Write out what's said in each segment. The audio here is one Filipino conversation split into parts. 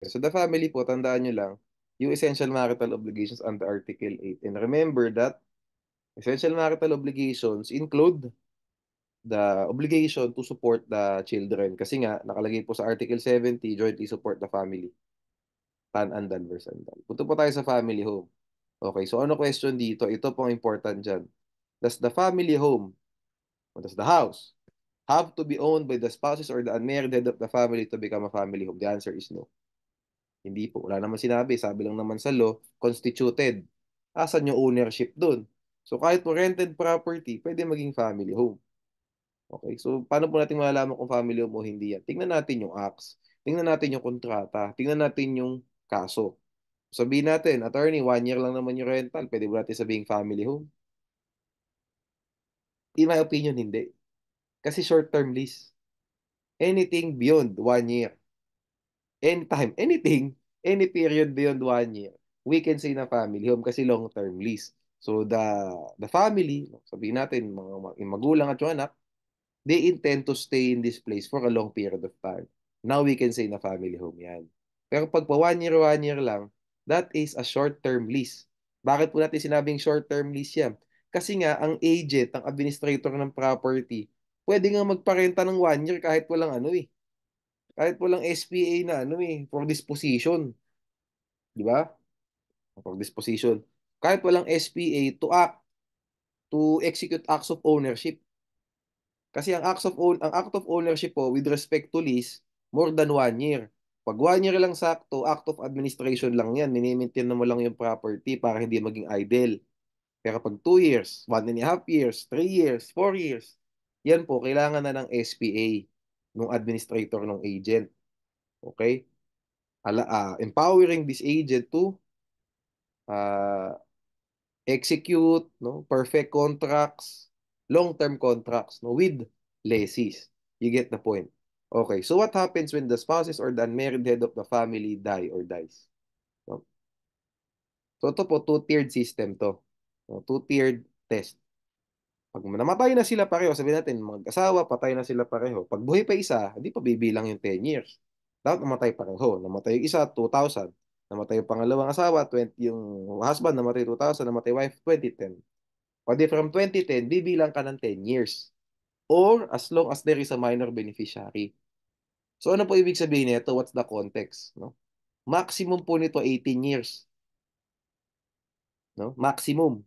So the family po, tandaan nyo lang, yung essential marital obligations under Article 8. And remember that essential marital obligations include the obligation to support the children. Kasi nga, nakalagay po sa Article 70, jointly support the family. Tan and Danversandal. Punto po tayo sa family home. Okay, so ano question dito? Ito pong important dyan. Does the family home, or does the house, have to be owned by the spouses or the unmarried head of the family to become a family home? The answer is no. Hindi po. Wala naman sinabi. Sabi lang naman sa law, constituted. Asan yung ownership dun? So kahit po rented property, pwede maging family home. Okay, so paano po natin malalaman kung family home o hindi yan? Tingnan natin yung acts. Tingnan natin yung kontrata. Tingnan natin yung kaso. Sabihin natin, attorney, 1 year lang naman yung rental. Pwede ba natin sabihin family home? In my opinion, hindi. Kasi short-term lease. Anything beyond 1 year, anytime, anything, any period beyond 1 year, we can say na family home kasi long-term lease. So the family, sabihin natin, yung magulang at yung anak, they intend to stay in this place for a long period of time. Now we can say na family home yan. Pero pag pa 1 year lang, that is a short-term lease. Bakit po natin sinabing short-term lease yan? Kasi nga, ang agent, ang administrator ng property, pwede nga magparenta ng 1 year kahit walang ano eh. Kahit walang SPA na ano eh, for disposition. Di ba? For disposition. Kahit walang SPA to act, to execute acts of ownership. Kasi ang act of ownership po with respect to lease, more than 1 year. Pag 1 year lang sakto, act of administration lang yan. Minimaintain na mo lang yung property para hindi maging idle. Pero pag 2 years, 1.5 years, 3 years, 4 years, yan po, kailangan na ng SPA ng administrator ng agent. Okay? Empowering this agent to uh, execute no perfect contracts, long-term contracts no with lessees. You get the point. Okay, so what happens when the spouses or the unmarried head of the family die or dies? No? So ito po, two-tiered system to. No? Two-tiered test. Pag namatay na sila pareho, sabihin natin, mag-asawa, patay na sila pareho. Pag buhay pa isa, hindi pa bibilang yung 10 years. Dapat namatay pareho. Namatay yung isa, 2,000. Namatay yung pangalawang asawa, 20, yung husband, namatay 2,000. Namatay wife, 2010. O di from 2010, bibilang ka ng 10 years. Or as long as there is a minor beneficiary. So ano po ibig sabihin nito? What's the context? No? Maximum po nito 18 years. No? Maximum.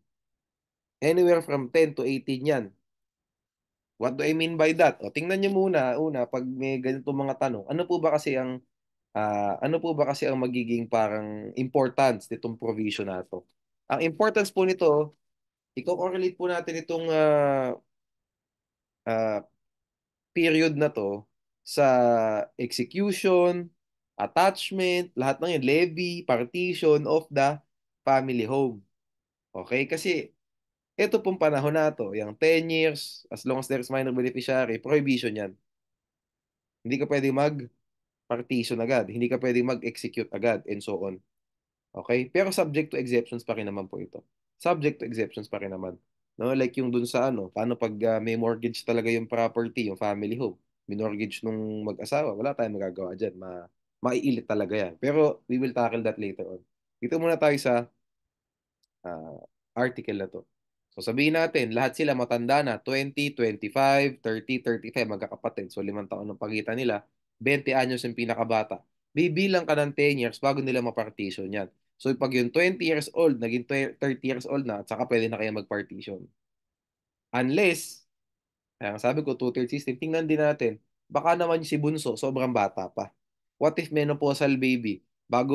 Anywhere from 10 to 18 yan. What do I mean by that? O, tingnan niyo muna, pag may ganito mga tanong, ano po ba kasi ang magiging parang importance nitong provision na to? Ang importance po nito, i-correlate po natin itong ah, period na to sa execution, attachment, lahat ng yun, levy, partition of the family home. Okay? Kasi ito pong panahon na to, yung 10 years, as long as there's minor beneficiary, prohibition yan. Hindi ka pwede mag-partition agad. Hindi ka pwede mag-execute agad, and so on. Okay? Pero subject to exceptions pa rin naman po ito. Subject to exceptions pa rin naman. No? Like yung dun sa ano, paano pag may mortgage talaga yung property, yung family home, minortgage nung mag-asawa, wala tayong magagawa dyan. Maiilit talaga yan. Pero we will tackle that later on. Dito muna tayo sa ah, article na to. So sabihin natin, lahat sila matanda na, 20, 25, 30, 35, magkakapatid. So 5 taon ang pagitan nila, 20 anyos yung pinakabata. Bibilang ka ng 10 years bago nila mapartition yan. So pag yung 20 years old, naging 30 years old na, at saka pwede na kayo mag-partition. Unless, kaya sabi ko, two-tiered system, tingnan din natin, baka naman si Bunso, sobrang bata pa. What if menopausal baby? Bago,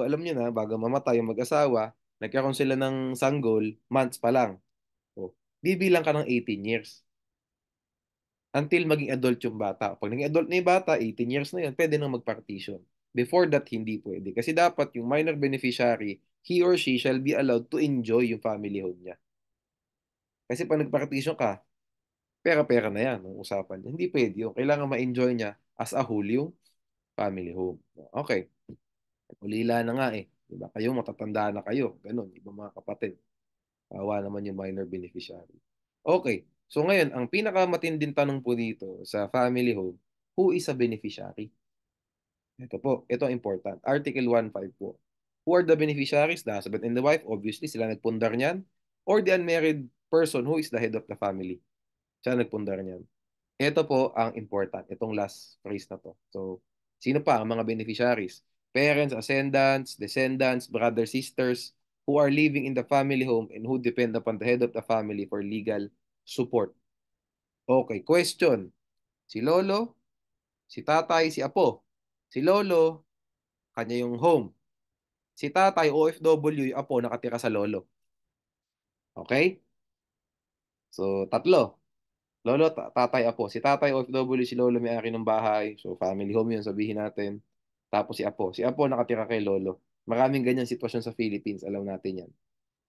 alam niyo na, bago mamatay yung mag-asawa, nagkaroon sila ng sanggol, months pa lang. O, bibilang ka ng 18 years. Until maging adult yung bata. Pag naging adult na yung bata, 18 years na yun, pwede nang mag-partition. Before that, hindi pwede. Kasi dapat yung minor beneficiary, he or she shall be allowed to enjoy yung family home niya. Kasi pag nag-partition ka, pera-pera na yan ang usapan niya. Hindi pwede yun. Kailangan ma-enjoy niya as a whole yung family home. Okay. Ulila na nga eh. Diba? Kayo, matatanda na kayo. Ganon. Iba mga kapatid. Kawa naman yung minor beneficiary. Okay. So ngayon, ang pinakamatinding tanong po dito sa family home, who is a beneficiary? Ito po, ito ang important. Article 1.5 po. Who are the beneficiaries? The husband and the wife. Obviously, sila nagpundar niyan. Or the unmarried person who is the head of the family. Siya nagpundar niyan. Ito po ang important. Itong last phrase na to. So, sino pa ang mga beneficiaries? Parents, ascendants, descendants, brothers, sisters, who are living in the family home and who depend upon the head of the family for legal support. Okay, question. Si lolo, si tatay, si apo. Si lolo, kanya yung home. Si tatay, OFW, yung apo, nakatira sa lolo. Okay? So, tatlo. Lolo, tatay, apo. Si tatay, OFW, si lolo, may-ari ng bahay. So, family home yun, sabihin natin. Tapos si apo. Si apo, nakatira kay lolo. Maraming ganyan sitwasyon sa Philippines. Alam natin yan.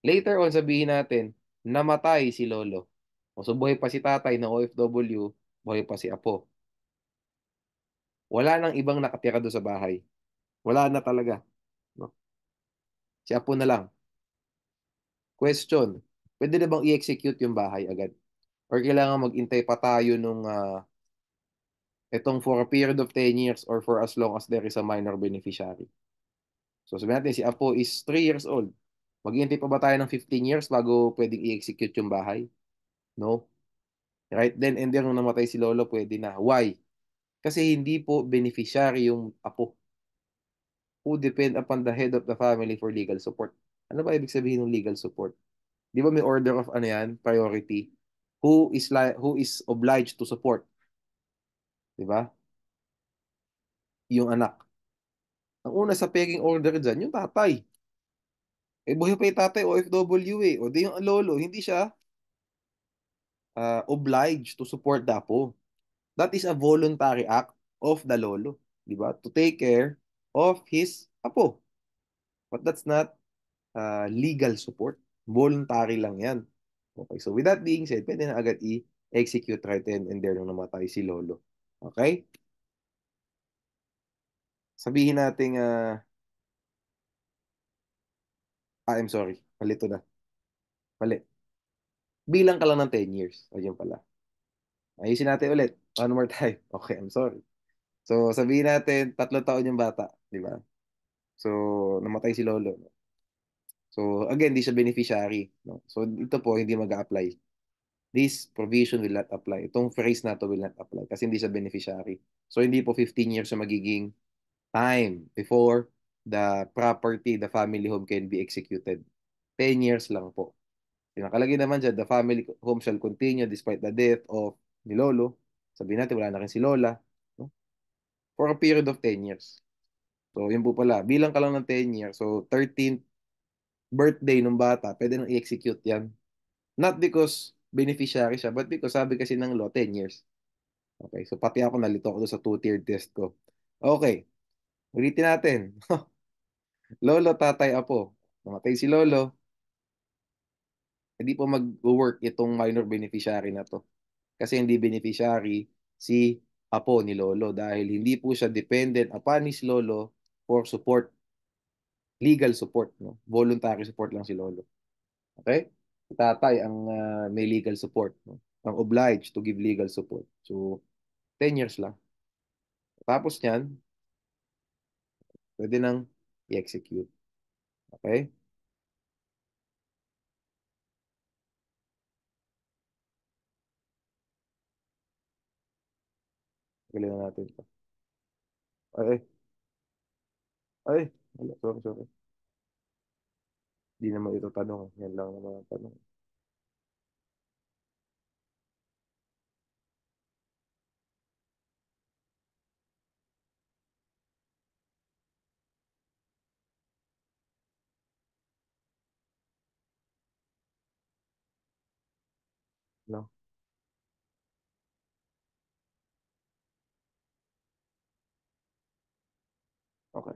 Later on, sabihin natin, namatay si lolo. O, so, buhay pa si tatay na OFW, buhay pa si apo. Wala nang ibang nakatira doon sa bahay. Wala na talaga. No? Si apo na lang. Question, pwede na bang i-execute yung bahay agad? Or kailangan mag-intay pa tayo nung itong for a period of 10 years or for as long as there is a minor beneficiary? So sabihin natin, si Apo is 3 years old. Mag-iintay pa ba tayo ng 15 years bago pwedeng i-execute yung bahay? No. Right then and there, nung namatay si Lolo, pwede na. Why? Kasi hindi po beneficiary yung Apo who depend upon the head of the family for legal support. Ano ba ibig sabihin ng legal support? Di ba may order of ano yan, priority? Who is obliged to support, di ba? Yung anak. Ang una sa pegging order dyan, yung tatay. Eh, buhay pa yung tatay, OFW eh. O di yung lolo, hindi siya obliged to support the apo. That is a voluntary act of the lolo, di ba? To take care of his apo. But that's not legal support. Voluntary lang yan. Okay, so with that being said, pwede na agad i-execute right then and there nung namatay si lolo. Okay? Sabihin natin, I'm sorry, palito na. Mali. Bilang ka lang ng 10 years. Ayun pala. Ayusin natin ulit. One more time. Okay, I'm sorry. So, sabihin natin, 3 taon yung bata. Di ba? So, namatay si lolo. So, again, di siya beneficiary. No? So, ito po, hindi mag-a-apply. This provision will not apply. Itong phrase na to will not apply kasi hindi siya beneficiary. So, hindi po 15 years yung magiging time before the property, the family home can be executed. 10 years lang po. Nakalagay naman dyan, the family home shall continue despite the death of ni Lolo. Sabihin natin, wala na rin si Lola. No? For a period of 10 years. So, yun po pala. Bilang ka lang ng 10 years. So, 13th birthday ng bata, pwede nang i-execute yan. Not because beneficiary siya, but because sabi kasi ng law, 10 years. Okay, so pati ako nalito ako doon sa two-tiered test ko. Okay, ulitin natin. Lolo, tatay, apo. Namatay si Lolo, hindi po mag-work itong minor beneficiary na to. Kasi hindi beneficiary si apo ni Lolo dahil hindi po siya dependent upon his Lolo for support, legal support. No? Voluntary support lang si Lolo. Okay? Tatay ang may legal support. No? Ang obliged to give legal support. So, 10 years lang. Tapos niyan, pwede nang i-execute. Okay? Galing na natin ito. Ay, ay, wala, sorry, sorry. Hindi naman ito tanong. Yan lang naman ang tanong. No? Okay.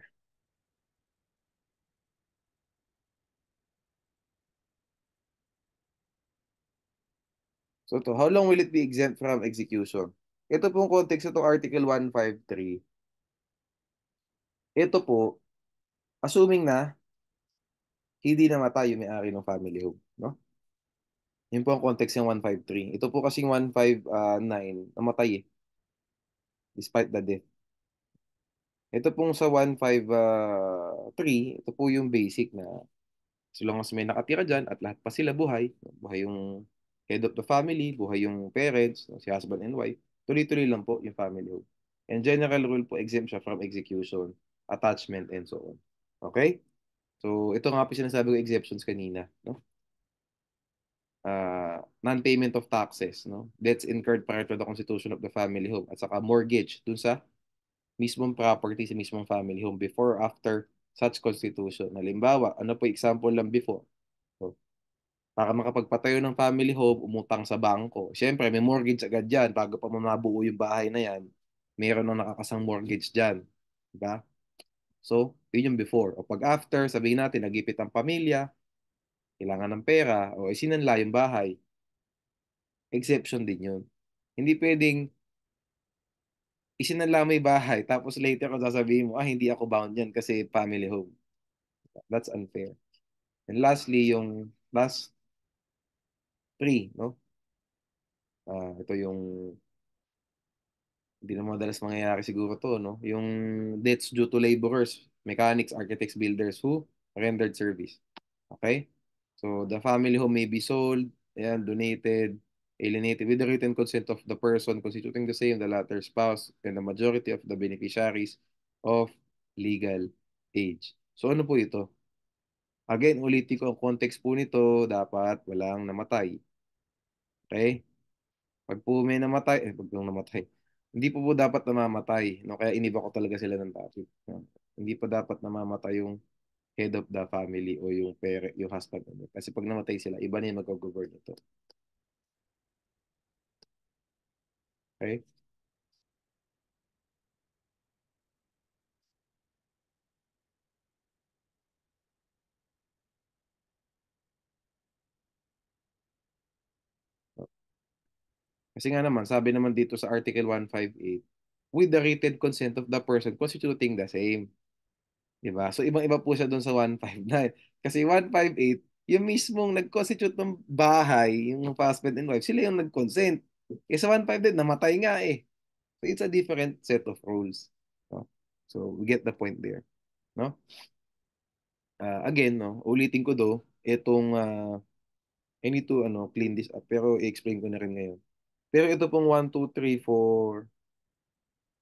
So to, how long will it be exempt from execution? Ito pong context ito Article 153. Ito po, assuming na hindi namatay yung may-ari ng family home, no? Yun po ang context ng 153. Ito po kasing 159, namatay eh, despite the death. Ito pong sa 153, ito po yung basic na so long as may nakatira dyan at lahat pa sila buhay, buhay yung head of the family, buhay yung parents, si husband and wife, tuloy-tuloy lang po yung family home. And general rule po, exempt siya from execution, attachment, and so on. Okay? So, ito nga po sinasabi ko exceptions kanina, no? Non-payment of taxes, no? Debts incurred prior to the constitution of the family home at saka mortgage dun sa mismong property sa mismong family home before or after such constitution. Halimbawa, ano po example lang before? So, para makapagpatayo ng family home, umutang sa bangko. Siyempre, may mortgage agad dyan. Bago pa mabuo yung bahay na yan, mayroon ng nakakasang mortgage dyan. Diba? So, yun yung before. O pag after, sabihin natin, nagipit ang pamilya, kailangan ng pera, o isinanla yung bahay, exception din yun. Hindi pwedeng isinanla mo yung bahay, tapos later kung sasabihin mo, hindi ako bound yan kasi family home. That's unfair. And lastly, yung last three, no? Ito yung hindi na madalas mangyayari siguro to, no? Yung debts due to laborers, mechanics, architects, builders who rendered service. Okay? So, the family home may be sold, ayan, donated, alienated with the written consent of the person constituting the same, the latter spouse, and the majority of the beneficiaries of legal age. So, ano po ito? Again, ulitin ko ang context po nito, dapat walang namatay. Okay? Pag po may namatay, pag yung namatay, hindi po dapat namamatay, no? Kaya iniba ko talaga sila ng topic. No? Hindi po dapat namamatay yung head of the family o yung parent, yung husband. Ano? Kasi pag namatay sila, iba na yung mag-govern ito. Okay? Kasi nga naman, sabi naman dito sa Article 158, with the written consent of the person constituting the same. Diba? So, ibang-iba po siya doon sa 159. Kasi 158, yung mismong nag-constitute ng bahay, yung husband and wife, sila yung nag-consent. Kasi sa 159, namatay nga eh. So, it's a different set of rules. No? So, we get the point there. No? Again, no, ulitin ko do, itong I need to clean this up, pero i-explain ko na rin ngayon. Pero ito pong 1, 2, 3, 4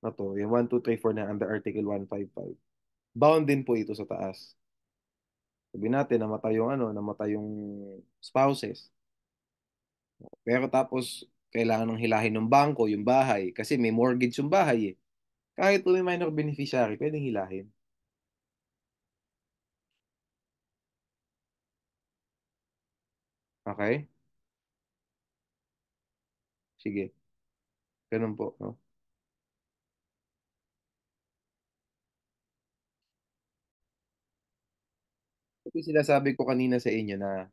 na to, yung 1, 2, 3, 4 na under Article 155, bound din po ito sa taas. Sabi natin, namatay yung spouses. Pero tapos, kailangan ng hilahin ng bangko, yung bahay, kasi may mortgage yung bahay eh. Kahit po may minor beneficiary, pwedeng hilahin. Okay? Sige. Ganun po, no? Ito yung sinasabi ko kanina sa inyo na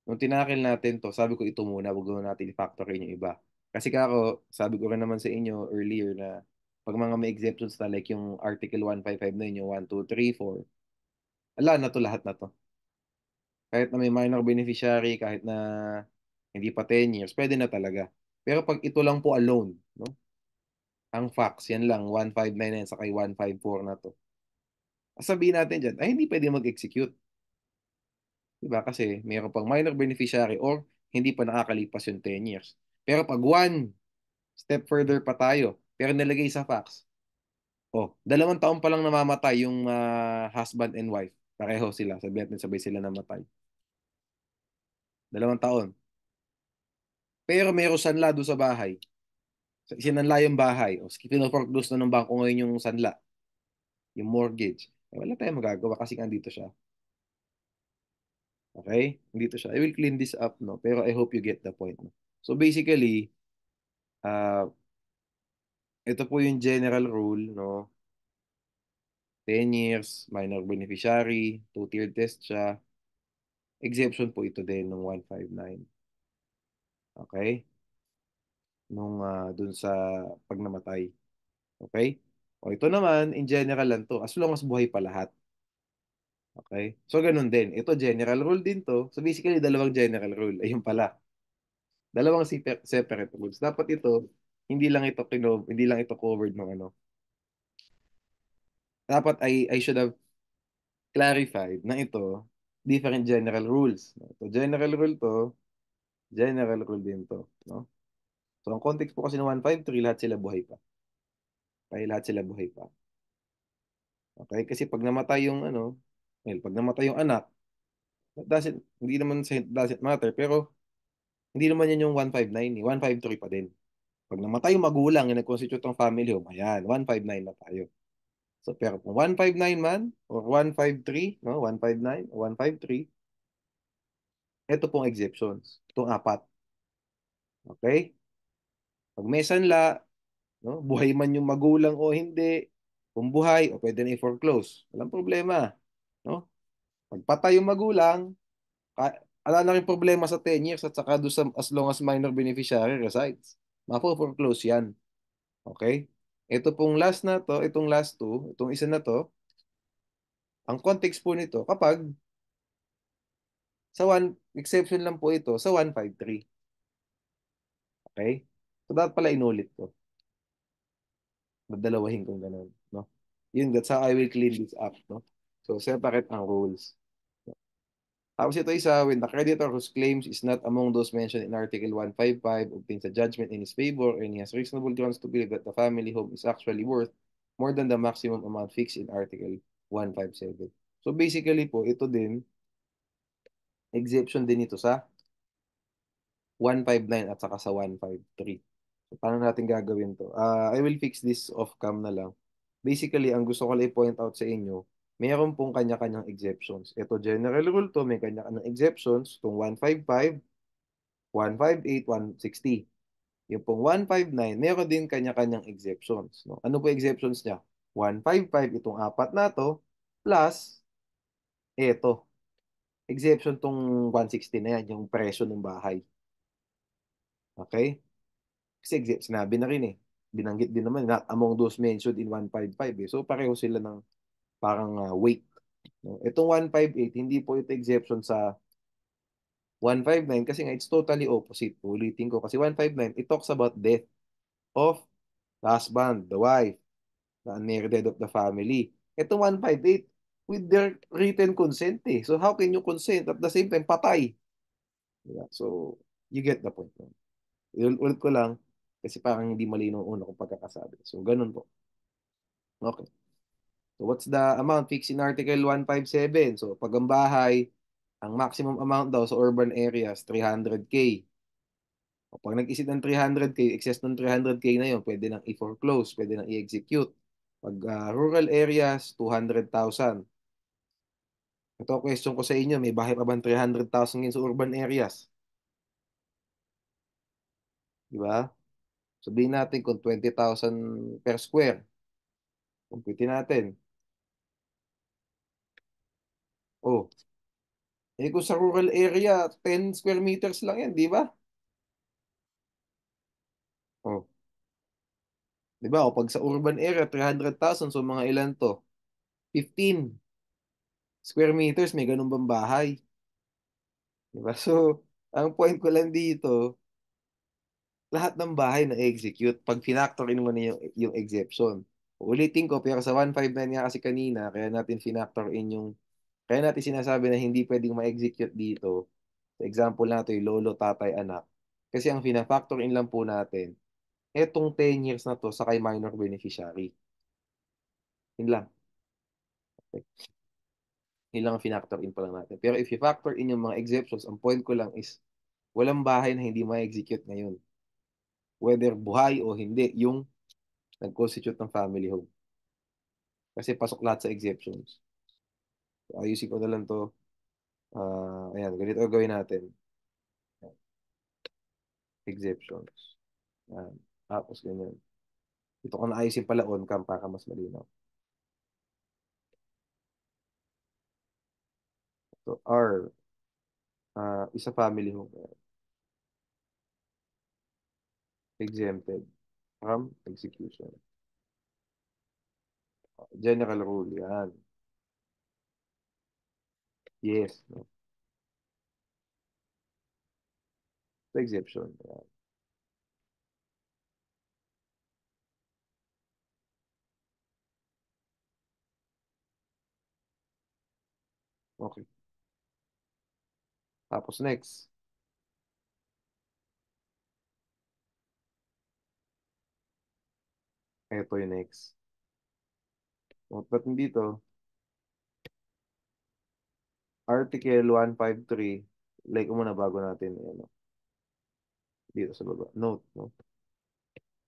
nung tinakil natin to, sabi ko ito muna, wag na natin i-factor in yung iba. Kasi kako, sabi ko rin naman sa inyo earlier na pag mga may exceptions na like yung Article 155 na yun, yung 1, 2, 3, 4, ala na to lahat na to. Kahit na may minor beneficiary, kahit na hindi pa 10 years, pwede na talaga. Pero pag ito lang po alone, no? Ang facts, yan lang, 159 na yan, saka 154 na to. Sabihin natin dyan, ay hindi pwede mag-execute. Diba? Kasi mayroon pang minor beneficiary or hindi pa nakakalipas yung 10 years. Pero pag one step further pa tayo, pero nilagay sa facts, 2 taon pa lang namamatay yung husband and wife. Pareho sila. Sabihin natin sabay sila namatay. 2 taon. Pero mayroong sanla doon sa bahay. Sinanla yung bahay. O, pinoforeclose na ng bangko ngayon yung sanla, yung mortgage. Wala tayong magagawa kasi andito siya. Okay? Andito siya. I will clean this up, no? Pero I hope you get the point. No? So basically, uh, ito po yung general rule, no? 10 years, minor beneficiary, two-tiered test siya. Exemption po ito din ng 159. Okay? Dun sa pag namatay. Okay? O ito naman, in general lang to, as long as buhay pa lahat. Okay? So, ganun din. Ito, general rule din to. So, basically, dalawang general rule. Ayun pala. Dalawang separate rules. Dapat ito, hindi lang ito covered ng ano, dapat I should have clarified na ito, different general rules. Ito, general rule din to, no? So, ang context po kasi ng 153, lahat sila buhay pa. Okay, lahat sila buhay pa. Okay, kasi pag namatay yung ano, well, pag namatay yung anak, hindi naman sa doesn't matter, pero hindi naman yan yung 159, 153 pa din. Pag namatay yung magulang yung nag-constitute ng family home, ayan, 159 na tayo. So, pero kung 159 man, or 153, no, 159, o 153, ito pong exceptions. Itong apat. Okay? Pag may sanla, no, buhay man yung magulang o hindi, kung buhay, o pwede na i-foreclose. Walang problema. No? Pagpatay yung magulang, ala na rin problema sa 10 years at saka do sa, as long as minor beneficiary resides. Mapo-foreclose yan. Okay? Ito pong last na to, itong last two, itong isa na to, ang context po nito, kapag sa one, exception lang po ito sa 153. Okay? So, dapat pala inulit ko. Dadalawahin kong ganun. No? Yun, that's how I will clean this up. No? So, separate ang rules. Tapos ito isa, when the creditor whose claims is not among those mentioned in Article 155 obtains a judgment in his favor and he has reasonable grounds to believe that the family home is actually worth more than the maximum amount fixed in Article 157. So basically po, ito din, exemption din ito sa 159 at saka sa 153. So paano natin gagawin to? I will fix this off cam na lang. Basically, ang gusto ko lang i-point out sa inyo, mayroon pong kanya-kanyang exceptions. Ito general rule to, may kanya-kanyang exceptions. Itong 155, 158, 160. Yung pong 159, meron din kanya-kanyang exceptions. No? Ano po exceptions niya? 155, itong apat na to, plus ito. Exception tong 160 na yan, yung presyo ng bahay. Okay? Kasi sinabi na rin eh. Binanggit din naman, not among those mentioned in 155 eh. So pareho sila ng parang weight. No? Itong 158, hindi po ito exception sa 159 kasi nga it's totally opposite. Ulitin ko kasi 159, it talks about death of the husband, the wife, the unmarried head of the family. Itong 158, with their written consent eh. So how can you consent at the same time patay? Diba? So you get the point. No? Ulit ko lang kasi parang hindi malinaw una kung pagkakasabi. So ganun po. Okay. So what's the amount fixed in Article 157? So pag ang bahay, ang maximum amount daw sa urban areas, 300K. O pag nag-isip ng 300K, excess ng 300K na yun, pwede nang i-foreclose, pwede nang i-execute. Pag rural areas, 200,000. Ito question ko sa inyo, may bahay pa bang 300,000 yun sa urban areas? Di ba? Sabihin natin kung 20,000 per square. Compute natin. Oh, kung sa rural area, 10 square meters lang yan, di ba? Oh, di ba? O pag sa urban area, 300,000, so mga ilan to? 15 square meters, may ganun bang bahay? Di ba? So, ang point ko lang dito, lahat ng bahay na execute pag finactorin mo na yung exception. Ulitin ko, pero sa 159 nga kasi kanina, kaya natin sinasabi na hindi pwedeng ma-execute dito. Sa example natin, yung lolo, tatay, anak. Kasi ang fina-factor in lang po natin, etong 10 years na to sa kay minor beneficiary. Yun lang. Okay. Yun lang ang finactor in pa lang natin. Pero if you factor in yung mga exceptions, ang point ko lang is, walang bahay na hindi ma-execute ngayon. Whether buhay o hindi, yung nag-constitute ng family home. Kasi pasok lahat sa exceptions. So, ayusin ko na lang to. Ayan, ganito ang gawin natin. Exceptions. Ayan. Tapos ganyan. Ito ko na ayusin pala on cam para mas malinaw. So, R, isa family home. Exempted from execution. General rule, yan. Yes. No? So, exception. Yan. Okay. Tapos next. Ito yung next. O, ba't dito? Article 153. Like mo muna bago natin. Ano, dito sa baba. Note, no?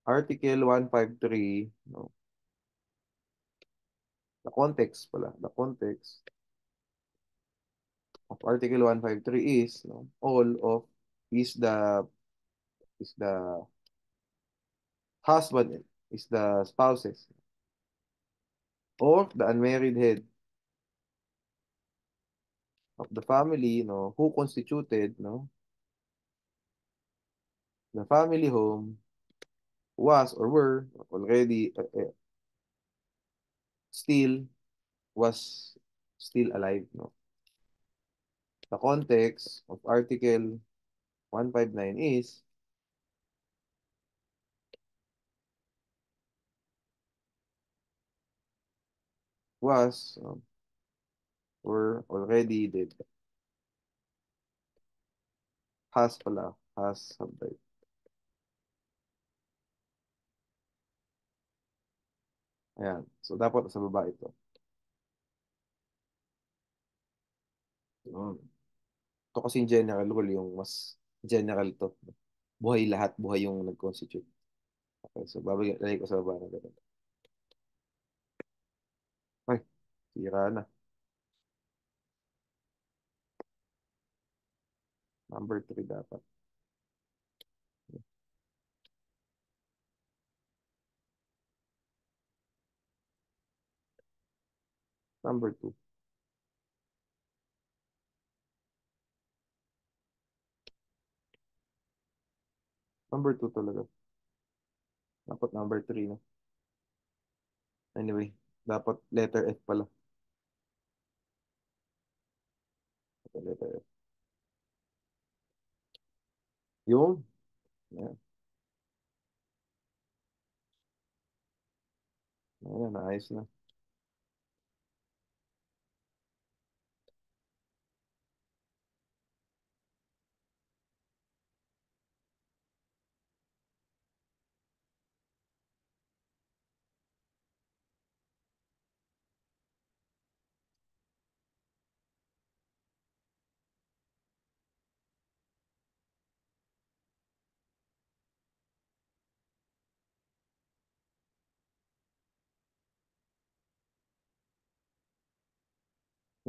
Article 153. No? The context pala. The context of Article 153 is, no, all of is the husband, is the spouses or the unmarried head of the family, no, who constituted, no, the family home was or were already still was still alive, no. The context of Article 159 is was were already dead. Has pala. Has have died. Ayan. So, dapat sa baba ito. Yun. Ito kasi yung general rule, yung mas general to. Buhay lahat, buhay yung nag-constitute. Okay, so babalik ko sa baba na ganun. Ay, sira na. Number 3 dapat. Number 2. Number 2 talaga. Dapat number 3 na. Anyway, dapat letter F pala. Dapat letter F. Yung, ayan, ayan, naayos na.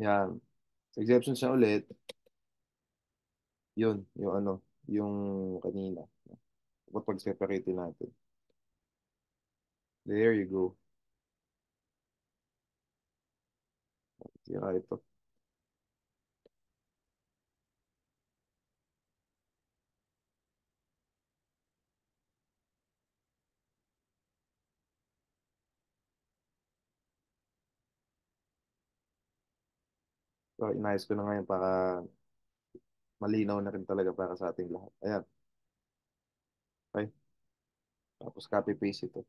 Yan. Sa exception siya ulit, yun, yung ano, yung kanina. Kapag separate natin. There you go. Sira ito. So, inayos ko na ngayon para malinaw na rin talaga para sa ating lahat. Ayan. Okay. Tapos copy paste ito.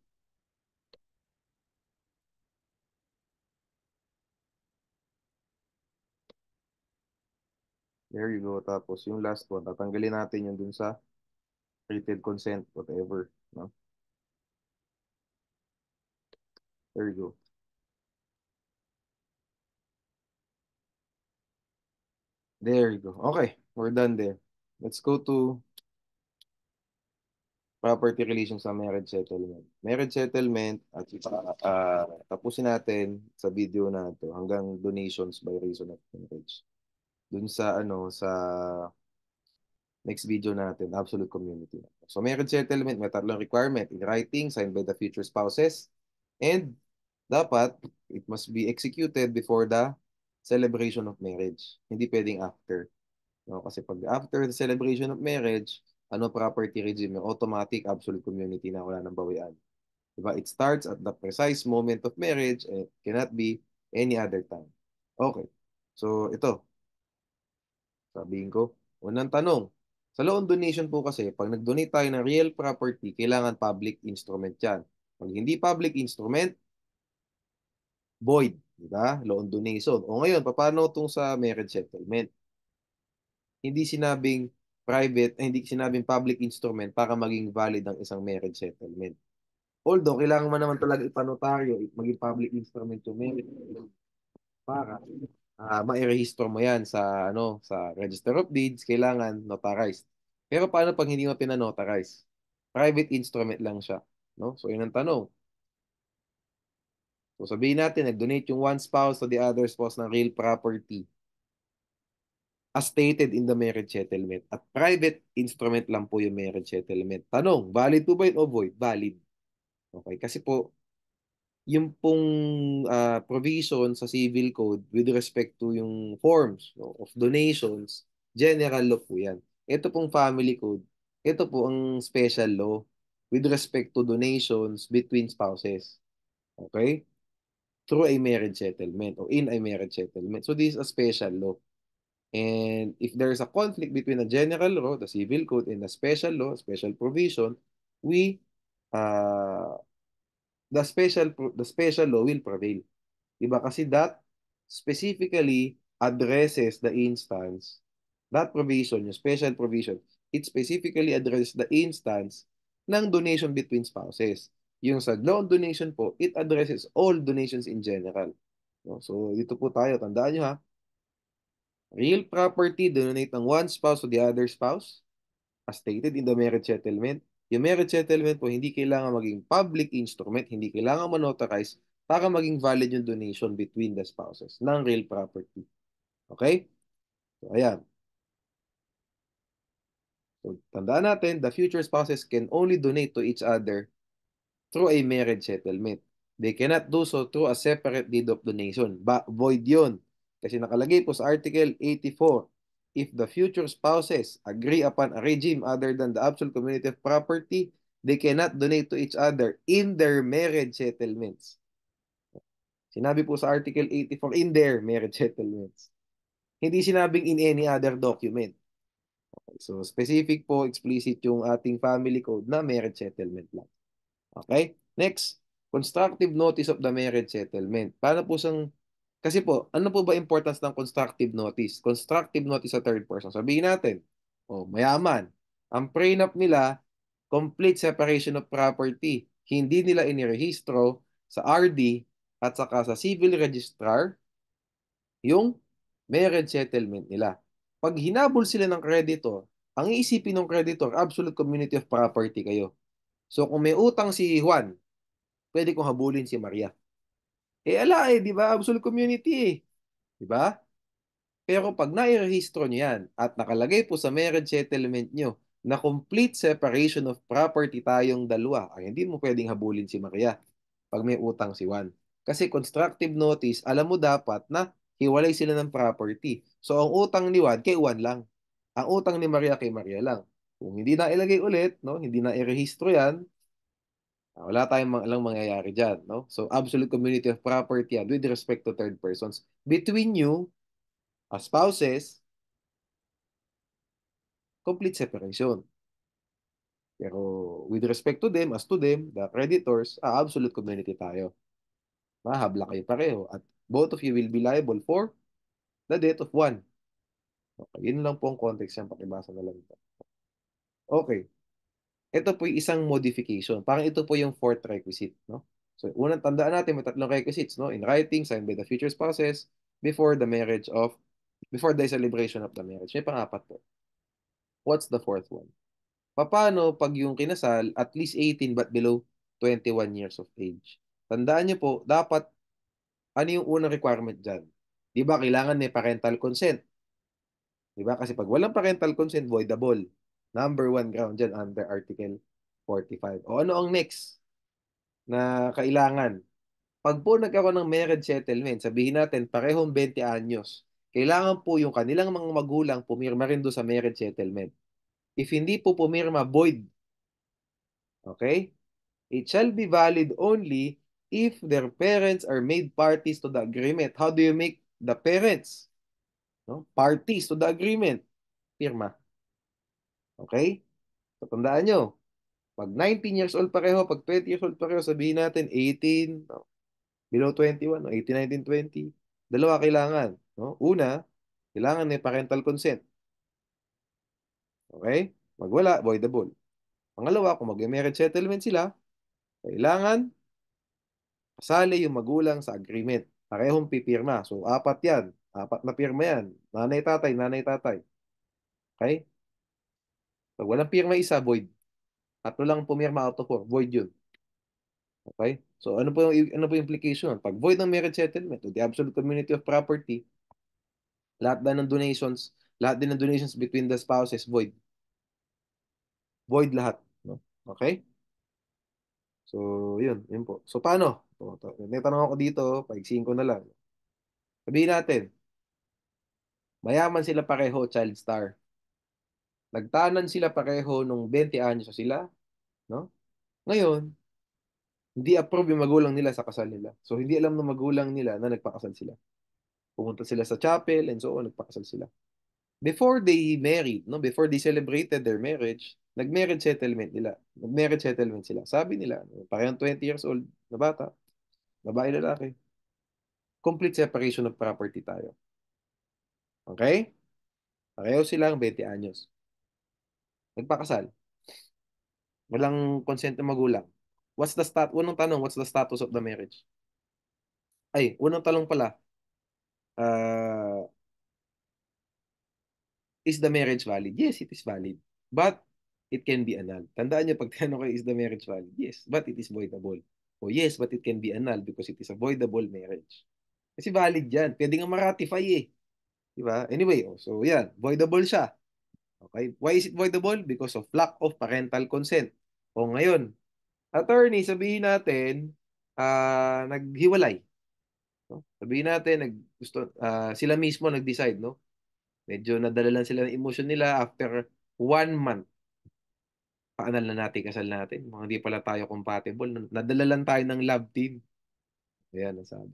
There you go. Tapos yung last one, tatanggalin natin yung dun sa written consent, whatever. No? There you go. There you go. Okay, we're done there. Let's go to property relations sa marriage settlement. Marriage settlement at tapusin natin sa video na to hanggang donations by reason of marriage. Dun sa ano sa next video natin, absolute community. So marriage settlement, may tatlong requirement in writing, signed by the future spouses, and dapat it must be executed before the celebration of marriage. Hindi pwedeng after. No? Kasi pag after the celebration of marriage, ano property regime, yung automatic absolute community na wala nang bawian. Diba? It starts at the precise moment of marriage and it cannot be any other time. Okay. So, ito, sabihin ko, unang tanong, sa loan donation po kasi, pag nag-donate tayo ng real property, kailangan public instrument yan. Pag hindi public instrument, void. Di ba? Loan donation. O ngayon, paano itong sa marriage settlement? Hindi sinabing hindi sinabing public instrument para maging valid ang isang marriage settlement. Although, kailangan mo naman talaga ipanotaryo, maging public instrument yung marriage para mairehistro mo yan sa sa Register of Deeds, kailangan notarized. Pero paano pag hindi mo pinanotarize? Private instrument lang siya, no? So yun ang tanong. So sabihin natin nag-donate yung one spouse to the other spouse ng real property as stated in the marriage settlement. At private instrument lang po yung marriage settlement. Tanong, valid po ba yun o void? Valid. Okay, kasi po yung pong provision sa civil code with respect to yung forms, no, of donations, general law po yan. Ito pong family code, ito po ang special law with respect to donations between spouses. Okay? Through a marriage settlement or in a marriage settlement. So this is a special law. And if there is a conflict between a general law, the civil code, and a special law, special provision, we uh, the special law will prevail. Diba? Kasi that specifically addresses the instance, that provision, yung special provision, it specifically addresses the instance ng donation between spouses. Yung sa loan donation po, it addresses all donations in general. No? So, dito po tayo. Tandaan nyo ha, real property, donate ng one spouse to the other spouse, as stated in the marriage settlement. Yung marriage settlement po, hindi kailangan maging public instrument, hindi kailangan manotarize para maging valid yung donation between the spouses ng real property. Okay? So, ayan. So, tandaan natin, the future spouses can only donate to each other through a marriage settlement. They cannot do so through a separate deed of donation. Void yun. Kasi nakalagay po sa Article 84, if the future spouses agree upon a regime other than the absolute community of property, they cannot donate to each other in their marriage settlements. Sinabi po sa Article 84, in their marriage settlements. Hindi sinabing in any other document. Okay, so specific po, explicit yung ating family code na marriage settlement lang. Okay? Next, constructive notice of the marriage settlement. Paano po kasi po, ano po ba importance ng constructive notice? Constructive notice sa third person. Sabihin natin, mayaman. Ang prenup nila, complete separation of property. Hindi nila inirehistro sa RD at saka sa civil registrar yung marriage settlement nila. Pag hinabol sila ng creditor, ang iisipin ng creditor, absolute community of property kayo. So kung may utang si Juan, pwede kong habulin si Maria. Di ba? Absolute community eh. Di ba? Pero pag nairehistro nyo yan at nakalagay po sa marriage settlement nyo na complete separation of property tayong dalawa, ay hindi mo pwedeng habulin si Maria pag may utang si Juan. Kasi constructive notice, alam mo dapat na hiwalay sila ng property. So ang utang ni Juan kay Juan lang. Ang utang ni Maria kay Maria lang. Kung hindi na ilagay ulit, no, hindi na irehistro yan, wala tayong lang mangyayari dyan. No? So, absolute community of property yan with respect to third persons. Between you, as spouses, complete separation. Pero with respect to them, as to them, the creditors, absolute community tayo. Mahabla kayo pareho. At both of you will be liable for the death of one. Okay, yun lang po ang context yan. Pakibasa na lang ito. Okay. Ito po yung isang modification. Parang ito po yung fourth requisite, no? So, unang tandaan natin, may tatlong requisites, no? In writing, signed by the future spouses, before the before the celebration of the marriage. May pangapat po. What's the fourth one? Paano pag yung kinasal, at least 18 but below 21 years of age? Tandaan niyo po, dapat, ano yung unang requirement dyan? Di ba, kailangan may parental consent. Di ba? Kasi pag walang parental consent, voidable. Number one ground dyan under Article 45. O ano ang next na kailangan? Pag po nagkaroon ng marriage settlement, sabihin natin parehong 20 anyos, kailangan po yung kanilang mga magulang pumirma rin doon sa marriage settlement. If hindi po pumirma, void. Okay? It shall be valid only if their parents are made parties to the agreement. How do you make the parents, no, parties to the agreement? Pirma. Okay? So, tandaan nyo, pag 19 years old pareho, pag 20 years old pareho, sabihin natin 18, no? below 21, no? 18, 19, 20. Dalawa kailangan, no? Una, kailangan may parental consent. Okay? Pag wala, voidable. Pangalawa, kung mag-marriage settlement sila, kailangan kasali yung magulang sa agreement. Parehong pipirma. So, apat yan. Apat na pirma yan. Nanay, tatay, nanay, tatay. Okay? Pag walang pirma isa, void. Tatlo lang pumirma out of four. Void yun. Okay? So, ano po yung implication? Pag void ng marriage settlement o the absolute community of property, lahat din ng donations between the spouses, void. Void lahat. No? Okay? So, yun po. So, paano? May tanong ako dito, paigsiin ko na lang. Sabihin natin, mayaman sila pareho, child star. Nagtanan sila pareho nung 20 anyos na sila, no? Ngayon, hindi approve yung magulang nila sa kasal nila. So, hindi alam ng magulang nila na nagpakasal sila. Pumunta sila sa chapel and so on, nagpakasal sila. Before they married, no, before they celebrated their marriage, nag-marriage settlement nila. Nag-marriage settlement sila. Sabi nila, parehong 20 years old na bata, babae lalaki. Complete separation of property tayo. Okay? Pareho silang 20 anyos. Nagpakasal. Walang consent ng magulang. Unang tanong, what's the status of the marriage? Ay, unang tanong pala, uh, is the marriage valid? Yes, it is valid. But it can be annulled. Tandaan niyo pag tanong kayo, is the marriage valid? Yes, but it is voidable. O yes, but it can be annulled because it is a voidable marriage. Kasi valid yan. Pwede nga ma-ratify eh. Diba? Anyway, so yan, voidable siya. Okay? Why is it voidable? Because of lack of parental consent. O ngayon, attorney, sabihin natin, naghiwalay. No? Sabihin natin, sila mismo nag-decide, no? Medyo nadala lang sila ng emotion nila after 1 month. Paanal na natin, kasal natin. Mga hindi pala tayo compatible. Nadala lang tayo ng love team. Ayan ang sabi.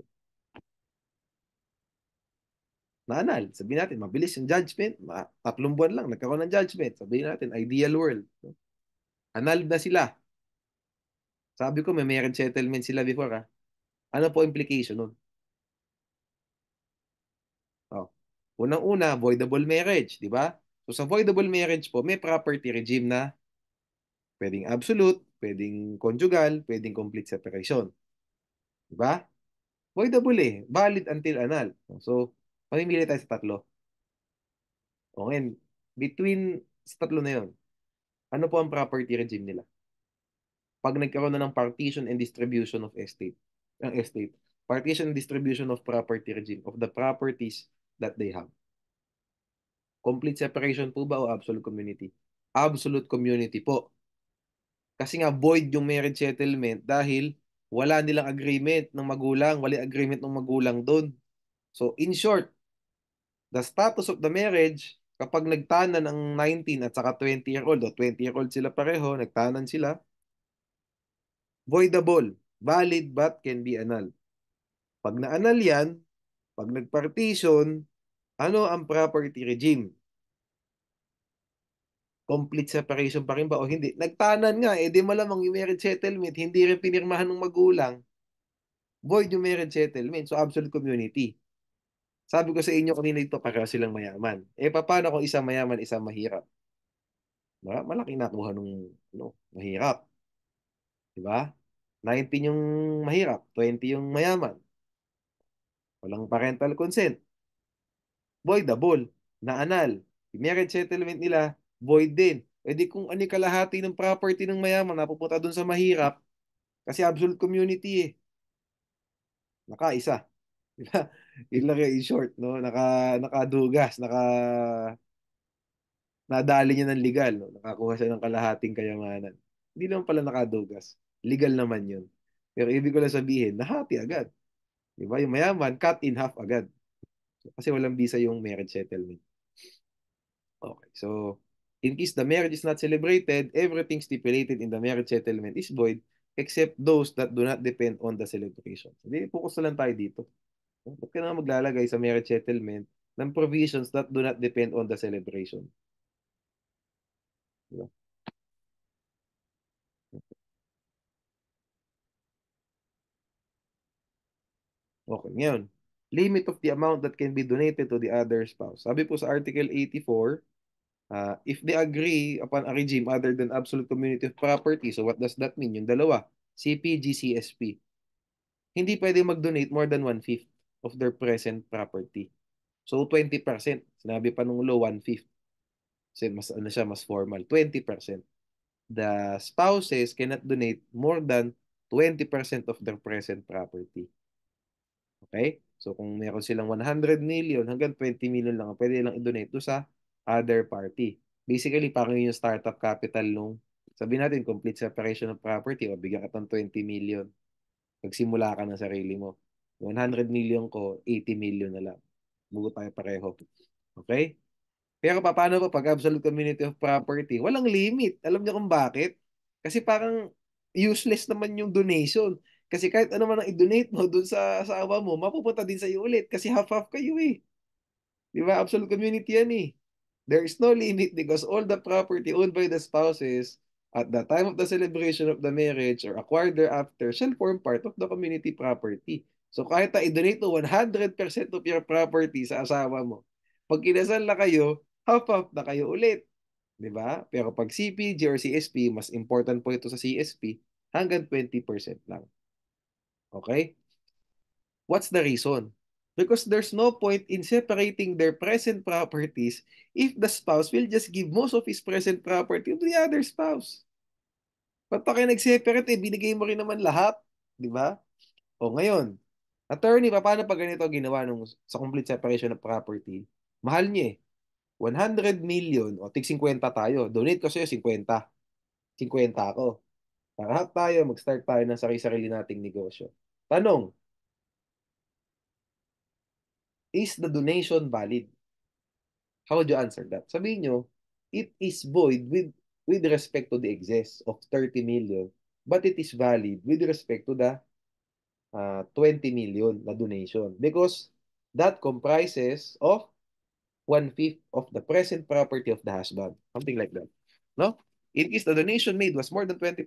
Naanal. Sabihin natin, mabilis yung judgment. 3 buwan lang, nagkaroon ng judgment. Sabihin natin, ideal world. No? Anal na sila. Sabi ko, may marriage settlement sila before. Ha? Ano po implication nun? Oh. Unang-una, voidable marriage, di ba? So sa voidable marriage po, may property regime na pwedeng absolute, pwedeng conjugal, pwedeng complete separation. Di ba? Voidable eh. Valid until anal. So, mamimili tayo sa tatlo. O ngayon, between sa tatlo na yun, ano po ang property regime nila? Pag nagkaroon na ng partition and distribution of estate, ang estate, partition and distribution of property regime of the properties that they have. Complete separation po ba o absolute community? Absolute community po. Kasi nga void yung marriage settlement dahil wala nilang agreement ng magulang, wala agreement ng magulang doon. So in short, the status of the marriage, kapag nagtanan ng 19 at saka 20-year-old o 20-year-old sila pareho, nagtanan sila, voidable, valid but can be annulled. Pag na-annul yan, pag nag-partition, ano ang property regime? Complete separation pa rin ba o hindi? Nagtanan nga, eh di malamang yung marriage settlement, hindi rin pinirmahan ng magulang, void yung marriage settlement, so absolute community. Sabi ko sa inyo kanina dito, pareho silang mayaman. Eh, paano kung isang mayaman, isang mahirap? Malaki nakuha nung mahirap. Di ba? 19 yung mahirap, 20 yung mayaman. Walang parental consent. Voidable. Naanal. Yung marriage settlement nila, void din. E di kung ani kalahati ng property ng mayaman napupunta doon sa mahirap, kasi absolute community eh. Nakaisa. Diba? Yun lang yung in short, no? Nakadugas, nadali niya ng legal, no? Nakakuha siya ng kalahating kayamanan. Hindi naman pala nakadugas. Legal naman yun. Pero ibig ko lang sabihin, nahati agad. Di ba? Yung mayaman, cut in half agad. Kasi walang visa yung marriage settlement. Okay, so in case the marriage is not celebrated, everything stipulated in the marriage settlement is void except those that do not depend on the celebration. Hindi, focus na lang tayo dito. Ba't ka na maglalagay sa marriage settlement ng provisions that do not depend on the celebration? Diba? Okay, ngayon. Limit of the amount that can be donated to the other spouse. Sabi po sa Article 84, if they agree upon a regime other than absolute community of property, so what does that mean? Yung dalawa, CP, GCSP. Hindi pwede mag-donate more than one-fifth of their present property. So, 20%. Sinabi pa nung law, one-fifth. Kasi mas, ano siya, mas formal. 20%. The spouses cannot donate more than 20% of their present property. Okay? So, kung meron silang 100 million, hanggang 20 million lang, pwede lang i-donate to sa other party. Basically, parang yung startup capital nung, sabi natin, complete separation of property, o bigyan ka ng 20 million. Pagsimula ka ng sarili mo. 100 million ko, 80 million na lang. Bugo tayo pareho. Okay? Pero paano pa pag absolute community of property? Walang limit. Alam niyo kung bakit? Kasi parang useless naman yung donation. Kasi kahit ano man ang i-donate mo dun sa asawa mo, mapupunta din sa iyo ulit. Kasi half-half kayo eh. Di ba? Absolute community yan eh. There is no limit because all the property owned by the spouses at the time of the celebration of the marriage or acquired thereafter shall form part of the community property. So kahit na i-donate mo 100% of your property sa asawa mo, pag kinasal na kayo, half-half na kayo ulit. Di ba? Pero pag CPG or CSP, mas important po ito sa CSP, hanggang 20% lang. Okay? What's the reason? Because there's no point in separating their present properties if the spouse will just give most of his present property to the other spouse. Ba't pa kayo nag-separate eh? Binigay mo rin naman lahat. Di ba? O ngayon, attorney, paano pag ganito ginawa sa complete separation of property? Mahal niya eh. 100 million, o tig 50 tayo. Donate ko sa'yo 50. 50 ako. Para tayo, mag-start tayo ng sarili-sarili nating negosyo. Tanong, is the donation valid? How would you answer that? Sabihin nyo, it is void with respect to the excess of 30 million, but it is valid with respect to the 20 million na donation because that comprises of one-fifth of the present property of the husband. Something like that. No? In case the donation made was more than 20%,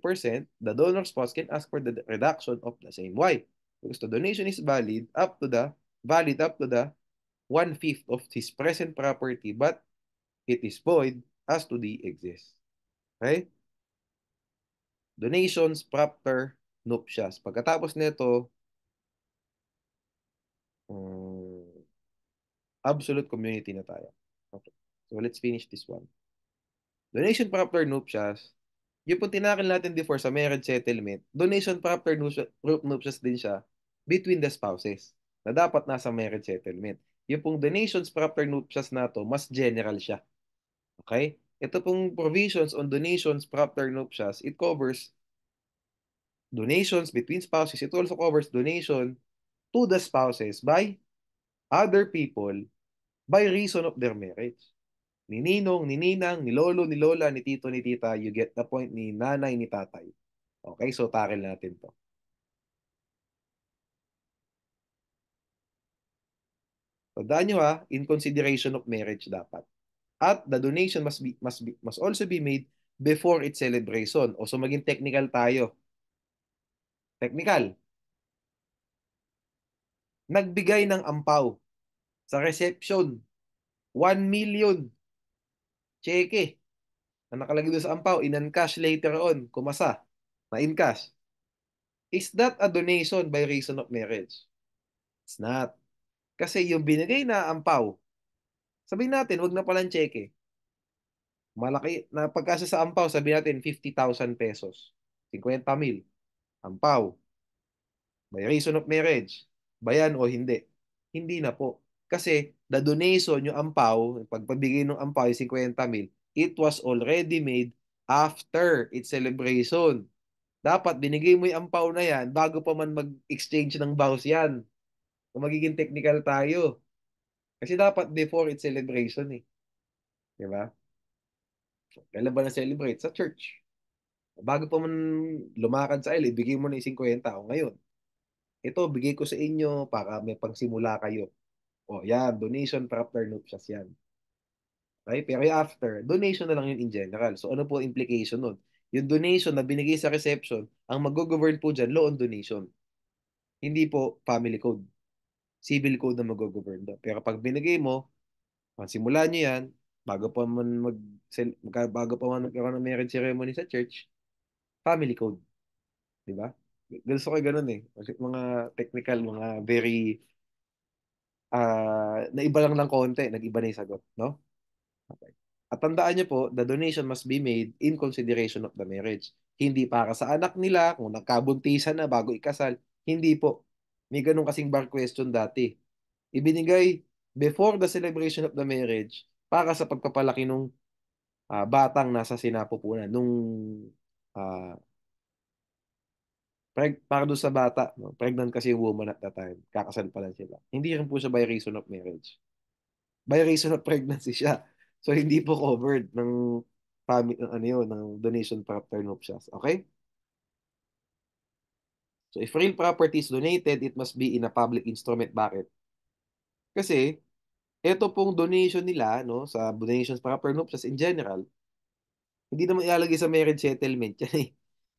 the donor spouse can ask for the reduction of the same. Why? Because the donation is valid up to the one-fifth of his present property, but it is void as to the excess. Okay? Donations, propter, nuptias. Pagkatapos nito, um, absolute community na tayo. Okay. So let's finish this one. Donation, propter, nuptias. Yung pong tinakil natin before sa marriage settlement, donation, propter, nuptias din siya between the spouses na dapat nasa marriage settlement. Yung pong donations, propter, nuptias na to, mas general siya. Okay? Ito pong provisions on donations, propter, nuptias, it covers donations between spouses. It also covers donation to the spouses by other people by reason of their marriage. Ni ninong, ni ninang, ni lolo, ni lola, ni tito, ni tita, you get the point, ni nanay, ni tatay. Okay, so tackle natin to. Tandaan nyo ha, in consideration of marriage dapat. At the donation must also be made before its celebration. O so maging technical tayo. Technical. Nagbigay ng ampaw sa reception. 1 million. Cheque. Na nakalagay doon sa ampaw, in-encash later on, kumasa, na in-cash. Is that a donation by reason of marriage? It's not. Kasi yung binigay na ampaw, sabihin natin, wag na palang cheque. Malaki, na pagkasa sa ampaw, sabihin natin, 50,000 pesos. 50,000. Ampaw. By reason of marriage. Bayan o hindi? Hindi na po. Kasi the donation, yung ampaw, pagpabigay ng ampaw, yung 50,000, it was already made after its celebration. Dapat binigay mo yung ampaw na yan bago pa man mag-exchange ng vows yan. Kung magiging technical tayo. Kasi dapat before its celebration eh. Di ba? Kailan ba na-celebrate? Sa church. Bago pa man lumakad sa aisle, ibigay mo na yung 50 o ngayon. Ito, bigay ko sa inyo para may pangsimula kayo. O yan, donation for after nuptials yan. Okay? Pero yung after, donation na lang yun in general. So ano po implication nun? Yung donation na binigay sa reception, ang mag-govern po dyan, law on donation. Hindi po family code. Civil code na mag-govern doon. Pero pag binigay mo, simula nyo yan, bago pa man bago pa man magkaroon ng marriage ceremony sa church, family code, di ba? Gusto ko ganun eh. Kasi mga technical, mga very, naiba lang ng konti, nag-iba na yung sagot, no? Okay. At tandaan niyo po, the donation must be made in consideration of the marriage. Hindi para sa anak nila, kung nagkabuntisan na bago ikasal. Hindi po. May ganun kasing bar question dati. Ibinigay before the celebration of the marriage para sa pagpapalaki nung batang nasa sinapupunan, nung ah, para doon sa bata, no? Pregnant kasi yung woman at that time. Kakasal pa lang sila. Hindi rin po siya by reason of marriage. By reason of pregnancy siya. So, hindi po covered ng family, ng ano yun, ng donation para nuptials. Okay? So, if real property is donated, it must be in a public instrument. Bakit? Kasi, ito pong donation nila, no, sa donations para nuptials in general, hindi naman ilalagay sa marriage settlement yan eh.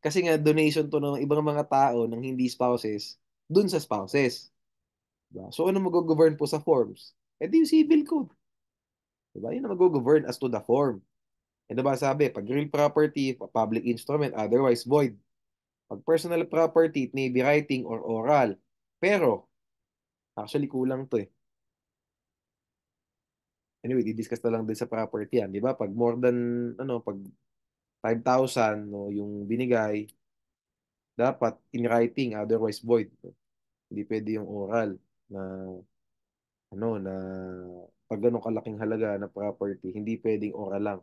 Kasi nga, donation to ng ibang mga tao ng hindi spouses, dun sa spouses. Diba? So, ano mag-govern po sa forms? Eh, di yung civil code. Diba? Yun ang mag-govern as to the form. Eh, diba sabi, pag real property, public instrument, otherwise void. Pag personal property, it may be writing or oral. Pero, actually, kulang to eh. Anyway, di-discuss na lang din sa property yan. Di ba? Pag more than, pag 5,000 no, yung binigay, dapat in writing, otherwise void. Hindi pwede yung oral na, na pag ganun kalaking halaga na property, hindi pwedeng oral lang.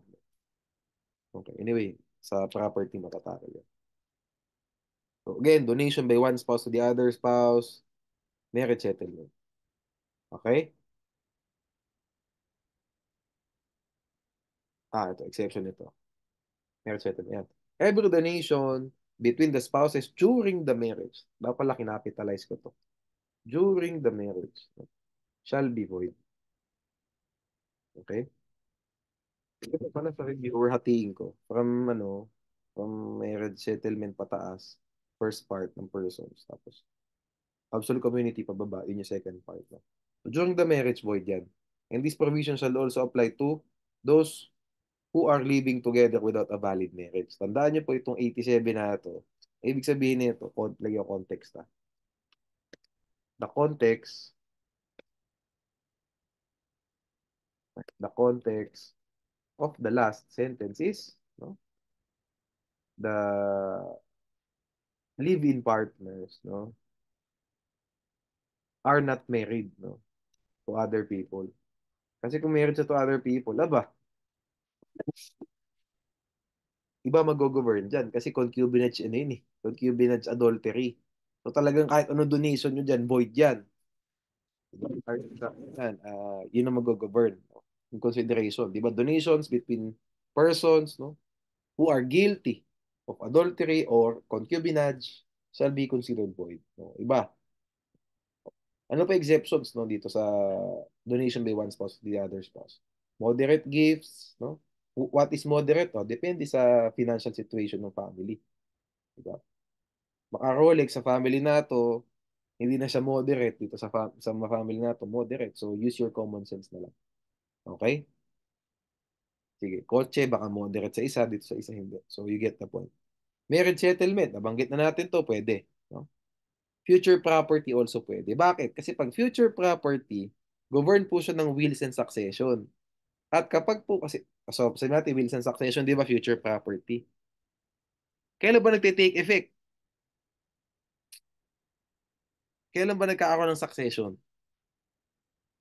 Okay, anyway, sa property matatakil yan. So again, donation by one spouse to the other spouse, marriage settlement. Okay? Ito, exception ito. Marriage settlement. Yan. Every donation between the spouses during the marriage, dapat pala kinapitalize ko to, during the marriage, shall be void. Okay? Ito pala sa review or hatiin ko. From marriage settlement pataas, first part ng persons. Tapos, absolute community pababa, yun yung second part. No? So, during the marriage void yan. And this provision shall also apply to those who are living together without a valid marriage. Tandaan niyo po itong 87 na ito. Ibig sabihin nito, lagyan ko context ha. The context of the last sentence is, no, the live-in partners, no, are not married, no, to other people. Kasi kung married siya to other people, aba, iba mag-govern dyan. Kasi concubinage, ano yun eh. Concubinage adultery. So talagang kahit ano donation nyo dyan, void yan. Yan, yun ang mag-govern in consideration. Di ba? Donations between persons, no, who are guilty of adultery or concubinage shall be considered void. No? Iba. Ano pa exceptions no dito sa donation by one spouse to the other spouse? Moderate gifts, no? What is moderate? No? Depende sa financial situation ng family. Diba? Baka Rolex sa family na to, hindi na siya moderate dito sa mga family na to, moderate. So use your common sense na lang. Okay? Sige, kotse baka moderate sa isa, dito sa isa hindi. So you get the point. Marriage settlement, nabanggit na natin to, pwede. No? Future property also pwede. Bakit? Kasi pag future property, govern po siya ng wills and succession. At kapag po, kasi, so, sabi natin, wills and succession, di ba, future property? Kailan ba nagte-take effect? Kailan ba nagkakaroon ng succession?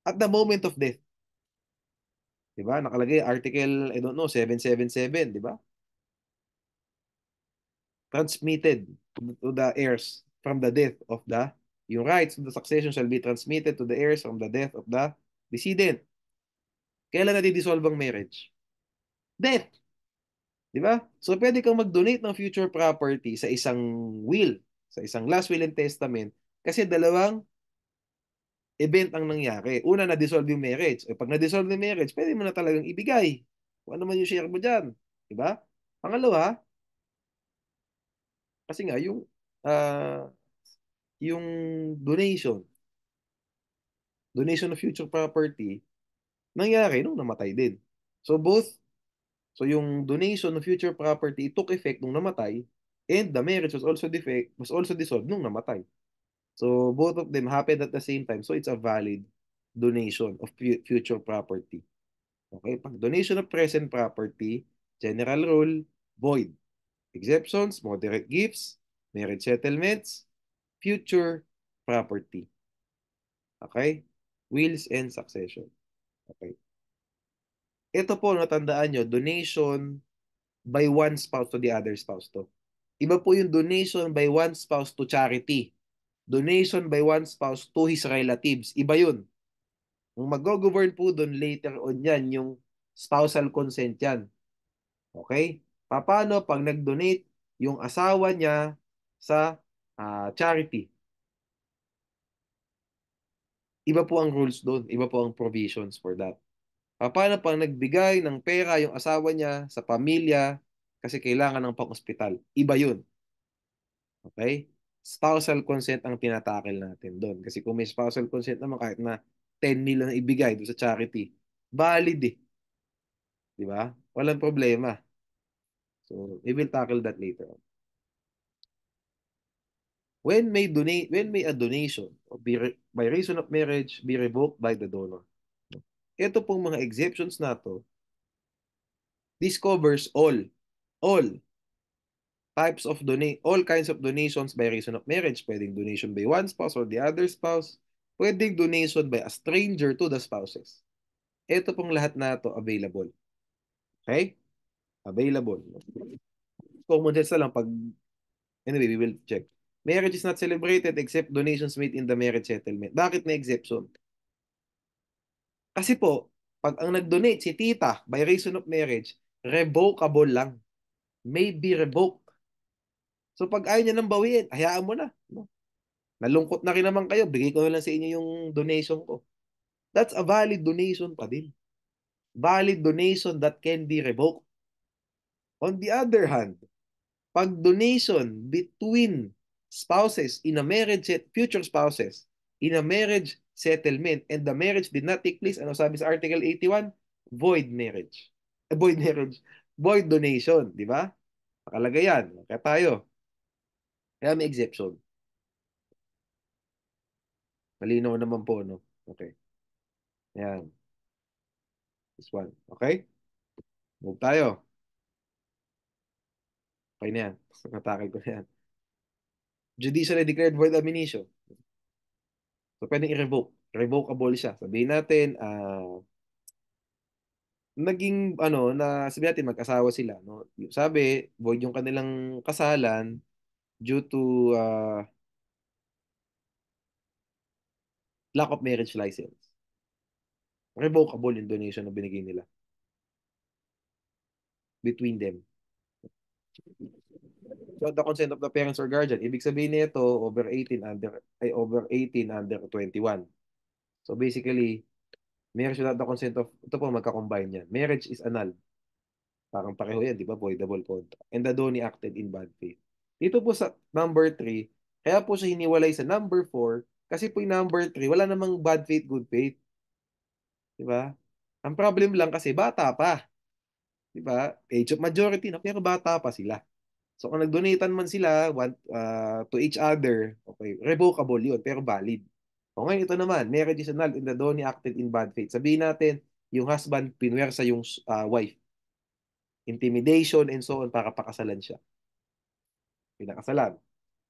At the moment of death. Di ba? Nakalagay, article, I don't know, 777, di ba? Transmitted to the heirs from the death of yung rights of the succession shall be transmitted to the heirs from the death of the decedent. Kailan nadi-dissolve ang marriage? Death. Di ba? So, pwede kang mag-donate ng future property sa isang will, sa isang last will and testament, kasi dalawang event ang nangyari. Una, na-dissolve yung marriage. E pag na-dissolve yung marriage, pwede mo na talagang ibigay. Kung ano man yung share mo dyan. Di ba? Pangalawa, kasi nga, yung donation, Donation of future property, nangyari nung namatay din. So both, so yung donation of future property took effect nung namatay, and the marriage was also dissolved nung namatay. So both of them happened at the same time. So it's a valid donation of future property. Okay? Pag donation of present property, general rule, void. Exceptions, moderate gifts, marriage settlements, future property. Okay? Wills and succession. Okay. Ito po, natandaan nyo, donation by one spouse to the other spouse to. Iba po yung donation by one spouse to charity. Donation by one spouse to his relatives. Iba yun. Kung mag-govern po doon later on yan, yung spousal consent yan. Okay? Paano pag nag-donate yung asawa niya sa charity? Iba po ang rules doon. Iba po ang provisions for that. Paano pag nagbigay ng pera yung asawa niya sa pamilya kasi kailangan ng pang-ospital? Iba yun. Okay? Spousal consent ang tinatakil natin doon. Kasi kung may spousal consent naman, kahit na 10 million na ibigay doon sa charity, valid eh. Di ba? Walang problema. So, we will tackle that later on. When may a donation by reason of marriage be revoked by the donor? Ito pong mga exceptions na to, this covers all all kinds of donations by reason of marriage. Pwedeng donation by one spouse or the other spouse. Pwedeng donation by a stranger to the spouses. Ito pong lahat na to available. Okay? Available. Common sense na lang pag, anyway, we will check. Marriage is not celebrated except donations made in the marriage settlement. Bakit may exception? Kasi po, pag ang nag-donate si tita by reason of marriage, revocable lang. May be revoked. So pag ayaw niya nang bawiin, hayaan mo na. No? Nalungkot na rin naman kayo, bigay ko na lang sa inyo yung donation ko. That's a valid donation pa din. Valid donation that can be revoked. On the other hand, pag donation between spouses in a marriage, future spouses, in a marriage settlement, and the marriage did not take place, ano sabi sa Article 81? Void marriage. Void marriage. Void donation, di ba? Nakalagay yan. Kaya tayo. Kaya may exception. Malinaw naman po, no? Okay. Yan. This one. Okay? Move tayo. Okay na yan. Natakil ko na yan. Judicially declared void ab initio. So, pwedeng i-revoke. Revocable siya. Sabihin natin, naging, na sabihin natin mag-asawa sila. No? Sabi, void yung kanilang kasalan due to lack of marriage license. Revocable yung donation na binigay nila between them. So, the consent of the parents or guardian. Ibig sabihin nito, over 18 under 21. So, basically, marriage without the consent of, ito po, magka-combine yan. Marriage is annulled. Parang pareho yan, di ba? Voidable contract. And the donee acted in bad faith. Dito po sa number 3, kaya po siya hiniwalay sa number 4, kasi po yung number 3, wala namang bad faith, good faith. Di ba? Ang problem lang kasi bata pa. Di ba? Age of majority na, pero bata pa sila. So kung nagdonatean man sila to each other, okay, revocable yun, pero valid. O ngayon ito naman, marriage is annulled and the donee acted in bad faith. Sabihin natin, yung husband pinwersa yung wife. Intimidation and so on para pakasalan siya. Pinakasalan.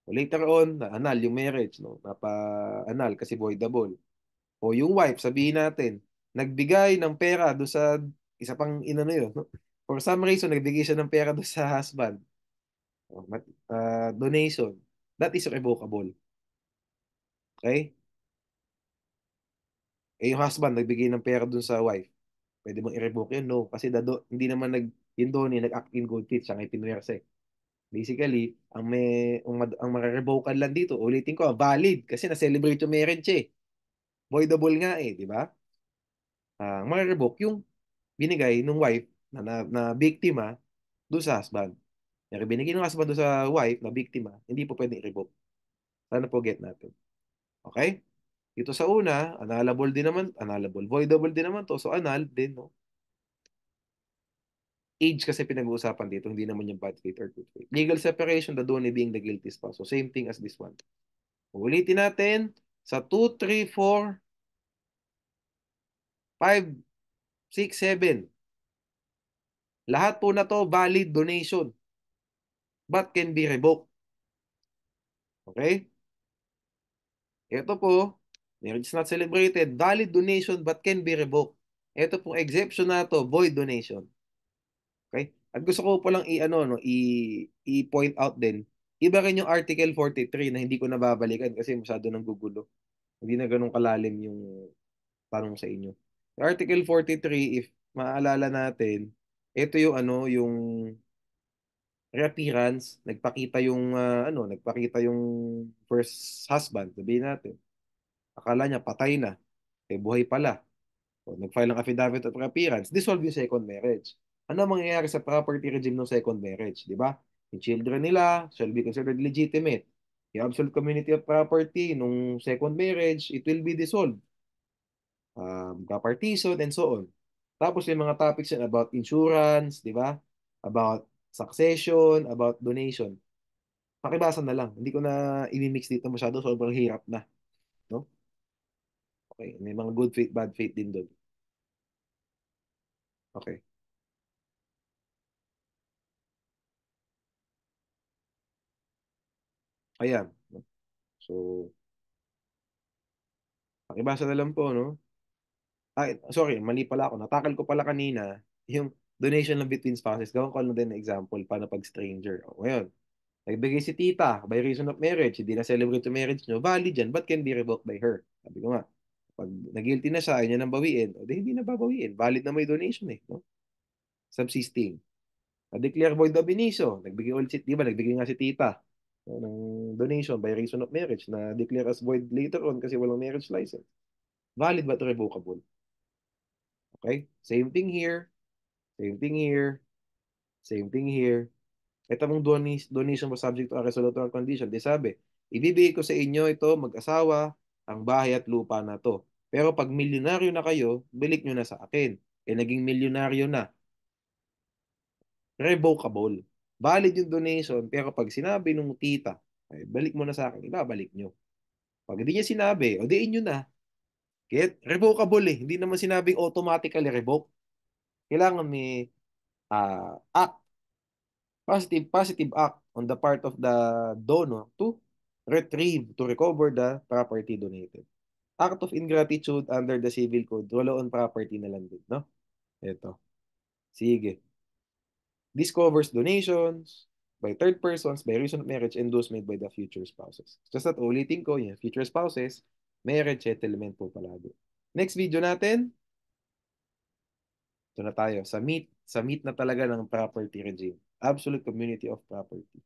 O later on, na-annul yung marriage, no? Napa-annul kasi voidable. O yung wife, sabihin natin, nagbigay ng pera do sa isa pang inano yun, no? For some reason, nagbigay siya ng pera do sa husband. O, donation. That is revocable. Okay? Eh, yung husband, nagbigay ng pera dun sa wife. Pwede mong i-revoke yun? No. Kasi hindi naman yun doon, nag-act in good faith. Siya nga pinwersa eh. Basically, ang mare-revoke lang dito, ulitin ko, valid. Kasi na-celebrate yung marriage eh. Voidable nga eh, di ba? Ang mare-revoke yung binigay ng wife na biktima doon sa husband. Yung binigay ng husband doon sa wife na biktima, hindi po pwedeng i-revoke. Sana po get natin. Okay? Dito sa una, annulable din naman, annulable, voidable din naman to. So, annulled din, no? Age kasi pinag-uusapan dito, hindi naman yung bad faith or good faith. Legal separation, the donor being the guilty spouse. So, same thing as this one. Ulitin natin, sa 2, 3, 4, 5, 6, 7. Lahat po na to valid donation but can be revoked. Okay? Ito po, marriage is not celebrated, valid donation but can be revoked. Ito pong exception na to, void donation. Okay? At gusto ko palang i-ano no, i-point out din. Iba rin yung Article 43 na hindi ko nababalikan kasi masyado nang gugulo. Hindi na ganun kalalim yung tanong sa inyo. Yung Article 43, if maaalala natin, ito yung ano, yung reappearance, nagpakita yung first husband, sabihin natin. Akala niya patay na, eh buhay pala. O, nag-file ng affidavit of reappearance, dissolve yung second marriage. Ano ang mangyayari sa property regime ng second marriage, di ba? Yung children nila shall be considered legitimate. Yung absolute community of property nung second marriage, it will be dissolved. Kapartisan, and so on. Tapos yung mga topics yan about insurance, di ba? About succession, about donation. Pakibasa na lang. Hindi ko na i-mix dito masyado. Sobrang hirap na. No? Okay. May mga good faith, bad faith din doon. Okay. Ayan. No? So, pakibasa na lang po, no? Sorry, mali pala ako. Natakal ko pala kanina yung donation lang between spouses. Gawin ko lang din na example paano pag stranger. O, ngayon, nagbigay si tita by reason of marriage, hindi na celebrate yung marriage nyo, valid yan, but can be revoked by her. Sabi ko nga, pag nag-guilty na siya, ayaw niya nang bawiin, o di hindi na babawiin. Valid na may donation eh. No? Subsisting. Na-declare void ab initio. Nagbigay ulit si, di ba, nagbigay nga si tita no, ng donation by reason of marriage na declare as void later on kasi walang marriage license. Valid but revocable. Okay? Same thing here. Same thing here. Same thing here. Ito mong donation was subject to a resolutory condition. Di sabi, ibibigay ko sa inyo ito, mag-asawa, ang bahay at lupa na to. Pero pag milyonaryo na kayo, balik nyo na sa akin. Eh, naging milyonaryo na. Revocable. Valid yung donation, pero pag sinabi nung tita, ay, balik mo na sa akin, ibabalik nyo. Pag hindi niya sinabi, o diin nyo na. Get? Revocable eh. Hindi naman sinabing automatically revoke. Kailangan may act, positive act on the part of the donor to recover the property donated. Act of ingratitude under the civil code, wala on property na lang din, no? Ito. Sige. This covers donations by third persons by reason of marriage and those made by the future spouses. Just that ulitin ko, yung future spouses, marriage settlement po palagi. Next video natin, ito na tayo. Sa meat na talaga ng property regime. Absolute community of property.